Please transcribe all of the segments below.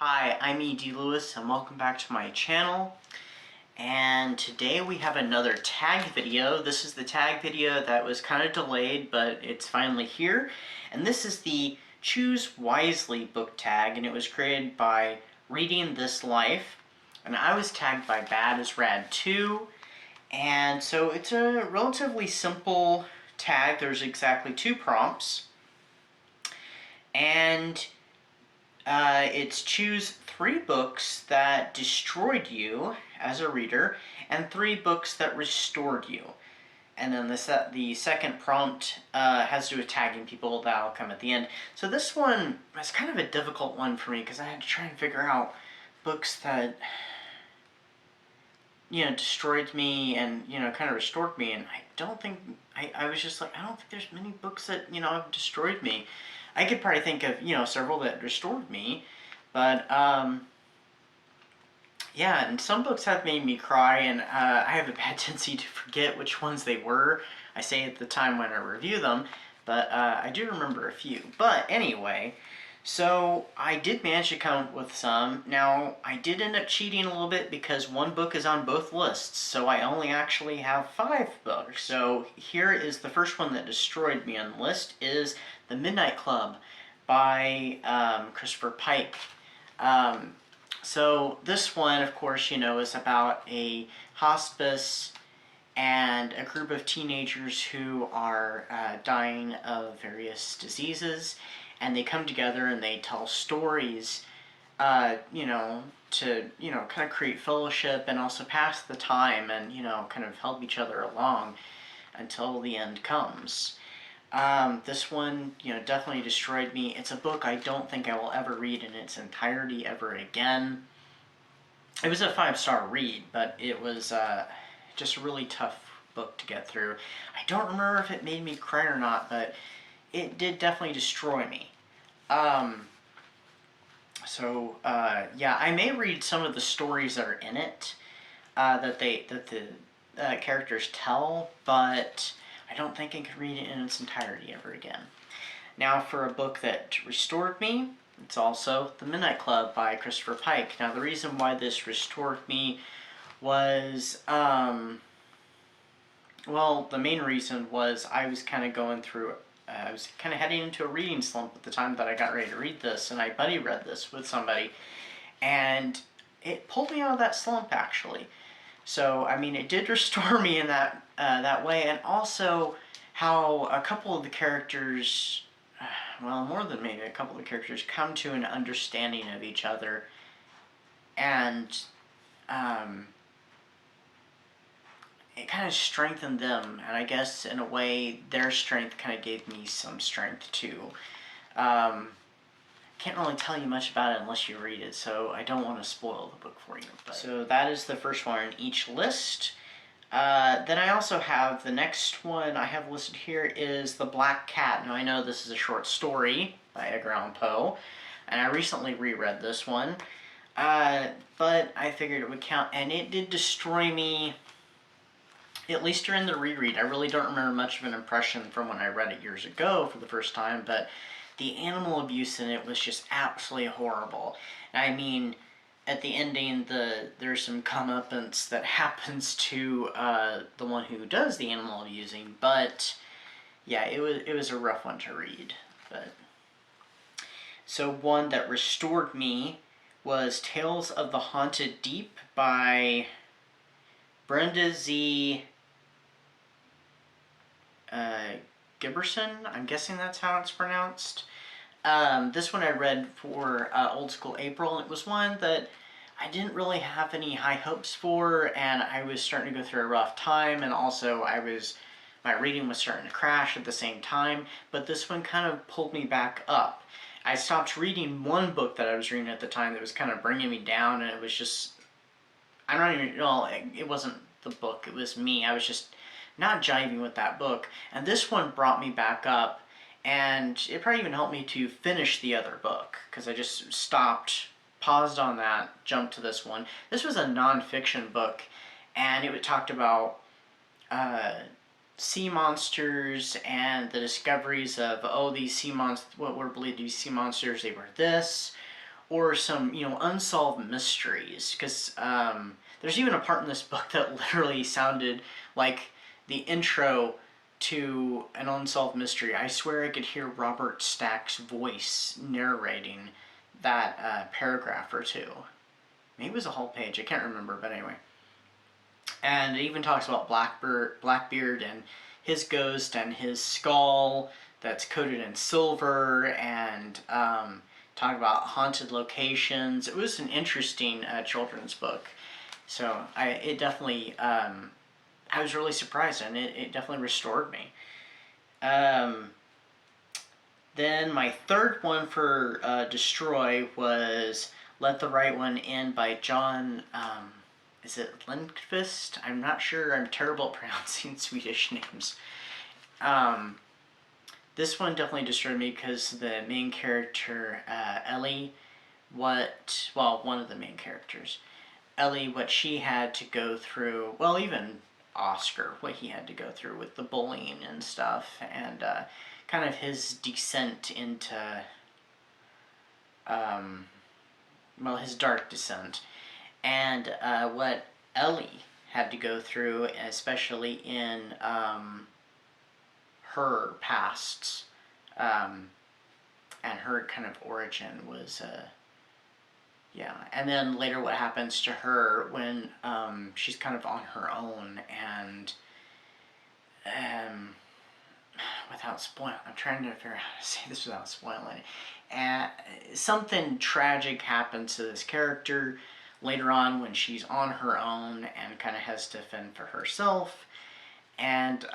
Hi, I'm E.D. Lewis and welcome back to my channel. And today we have another tag video. This is the tag video that was kind of delayed, but it's finally here. And this is the Choose Wisely book tag, and it was created by Reading This Life. And I was tagged by Bad as Rad 2. And so it's a relatively simple tag. There's exactly 2 prompts. And it's choose 3 books that destroyed you as a reader and 3 books that restored you. And then the second prompt has to do with tagging people. That'll come at the end. So this one was kind of a difficult one for me because I had to try and figure out books that, destroyed me and, kind of restored me. And I don't think, I was just like, I don't think there's many books that, have destroyed me. I could probably think of, several that restored me, but, yeah, and some books have made me cry, and I have a bad tendency to forget which ones they were. I say at the time when I review them, but I do remember a few. But anyway, so I did manage to come up with some. Now, I did end up cheating a little bit because one book is on both lists, so I only actually have 5 books. So here is the first one that destroyed me on the list is The Midnight Club by Christopher Pike. So this one, of course, is about a hospice and a group of teenagers who are dying of various diseases, and they come together and they tell stories, to, kind of create fellowship and also pass the time and, kind of help each other along until the end comes. This one, definitely destroyed me. It's a book I don't think I will ever read in its entirety ever again. It was a 5-star read, but it was just a really tough book to get through. I don't remember if it made me cry or not, but it did definitely destroy me. Yeah, I may read some of the stories that are in it, that the characters tell, but I don't think I could read it in its entirety ever again. Now, for a book that restored me, it's also The Midnight Club by Christopher Pike. Now, the reason why this restored me was, well, the main reason was I was kind of going through, I was kind of heading into a reading slump at the time that I got ready to read this, and I buddy read this with somebody, and it pulled me out of that slump, actually. So, I mean, it did restore me in that way, and also how a couple of the characters, well, more than maybe a couple of the characters, come to an understanding of each other, and it kind of strengthened them, and I guess in a way their strength kind of gave me some strength too. Can't really tell you much about it unless you read it, so I don't want to spoil the book for you. But. So that is the first one in each list. Then I also have the next one I have listed here is The Black Cat. Now I know this is a short story by Edgar Allan Poe, and I recently reread this one, but I figured it would count, and it did destroy me, at least during the reread. I really don't remember much of an impression from when I read it years ago for the first time, but the animal abuse in it was just absolutely horrible. I mean, at the ending, there's some comeuppance that happens to the one who does the animal abusing, but yeah, it was a rough one to read. But so one that restored me was Tales of the Haunted Deep by Brenda Z. Giberson. I'm guessing that's how it's pronounced. This one I read for Old School April, and it was one that I didn't really have any high hopes for, and I was starting to go through a rough time, and also my reading was starting to crash at the same time, but this one kind of pulled me back up. I stopped reading one book that I was reading at the time that was kind of bringing me down, and it was just, I don't even know, it wasn't the book, it was me. I was just not jiving with that book, and this one brought me back up, and it probably even helped me to finish the other book, because I just stopped, paused on that, jumped to this one. This was a non-fiction book, and it talked about sea monsters and the discoveries of, oh, these sea monsters, what were believed to be sea monsters, they were this, or some, you know, unsolved mysteries, because there's even a part in this book that literally sounded like the intro to an unsolved mystery. I swear I could hear Robert Stack's voice narrating that paragraph or two. Maybe it was a whole page, I can't remember, but anyway. And it even talks about Blackbeard and his ghost and his skull that's coated in silver, and talk about haunted locations. It was an interesting children's book. So it definitely, I was really surprised, and it definitely restored me. Then my third one for Destroy was Let the Right One In by John, is it Lindqvist? I'm not sure. I'm terrible at pronouncing Swedish names. This one definitely destroyed me because the main character, Ellie, one of the main characters, Ellie, what she had to go through, well, even Oscar, what he had to go through with the bullying and stuff, and kind of his descent into, his dark descent, and what Ellie had to go through, especially in her past, and her kind of origin was, yeah, and then later what happens to her when she's kind of on her own, and without spoiling, I'm trying to figure out how to say this without spoiling it. And something tragic happens to this character later on when she's on her own and kind of has to fend for herself. And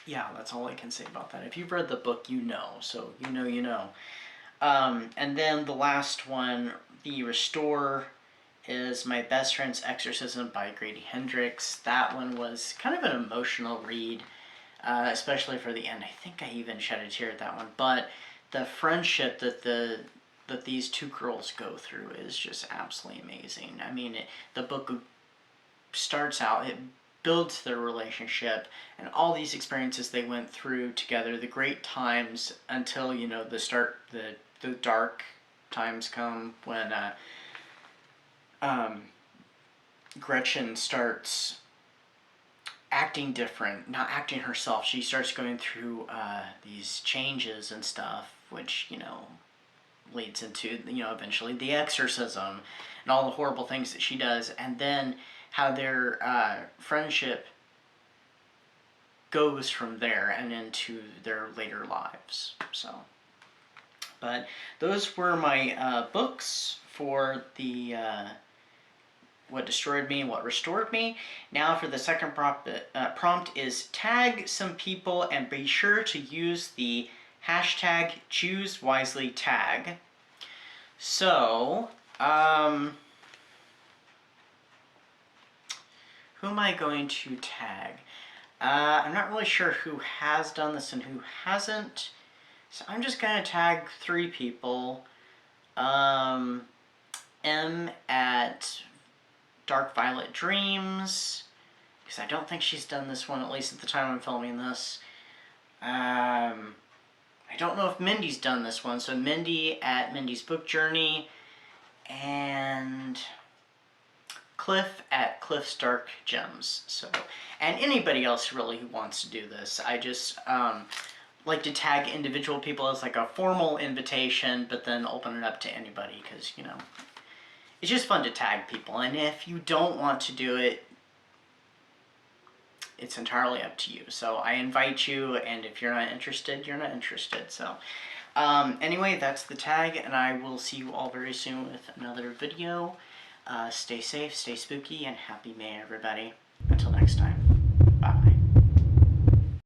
yeah, that's all I can say about that. If you've read the book, you know. So you know. And then the last one, The Restore, is My Best Friend's Exorcism by Grady Hendrix. That one was kind of an emotional read, especially for the end. I think I even shed a tear at that one. But the friendship that these two girls go through is just absolutely amazing. I mean, the book starts out, it builds their relationship and all these experiences they went through together, the great times, until, you know, the dark times come when Gretchen starts acting different, not acting herself. She starts going through these changes and stuff, which, you know, leads into, you know, eventually the exorcism and all the horrible things that she does, and then how their friendship goes from there and into their later lives. So, but those were my books for the what destroyed me and what restored me. Now for the second prompt is tag some people and be sure to use the hashtag #ChooseWiselyTag. So, who am I going to tag? I'm not really sure who has done this and who hasn't. So I'm just going to tag 3 people. M at Dark Violet Dreams, because I don't think she's done this one, at least at the time I'm filming this. I don't know if Mindy's done this one, so Mindy at Mindy's Book Journey, and Cliff at Cliff's Dark Gems. So, and anybody else really who wants to do this. I just like to tag individual people as like a formal invitation, but then open it up to anybody, because, you know, it's just fun to tag people. And if you don't want to do it, it's entirely up to you. So I invite you, and if you're not interested, you're not interested. So anyway, that's the tag, and I will see you all very soon with another video. Stay safe, stay spooky, and happy May, everybody. Until next time.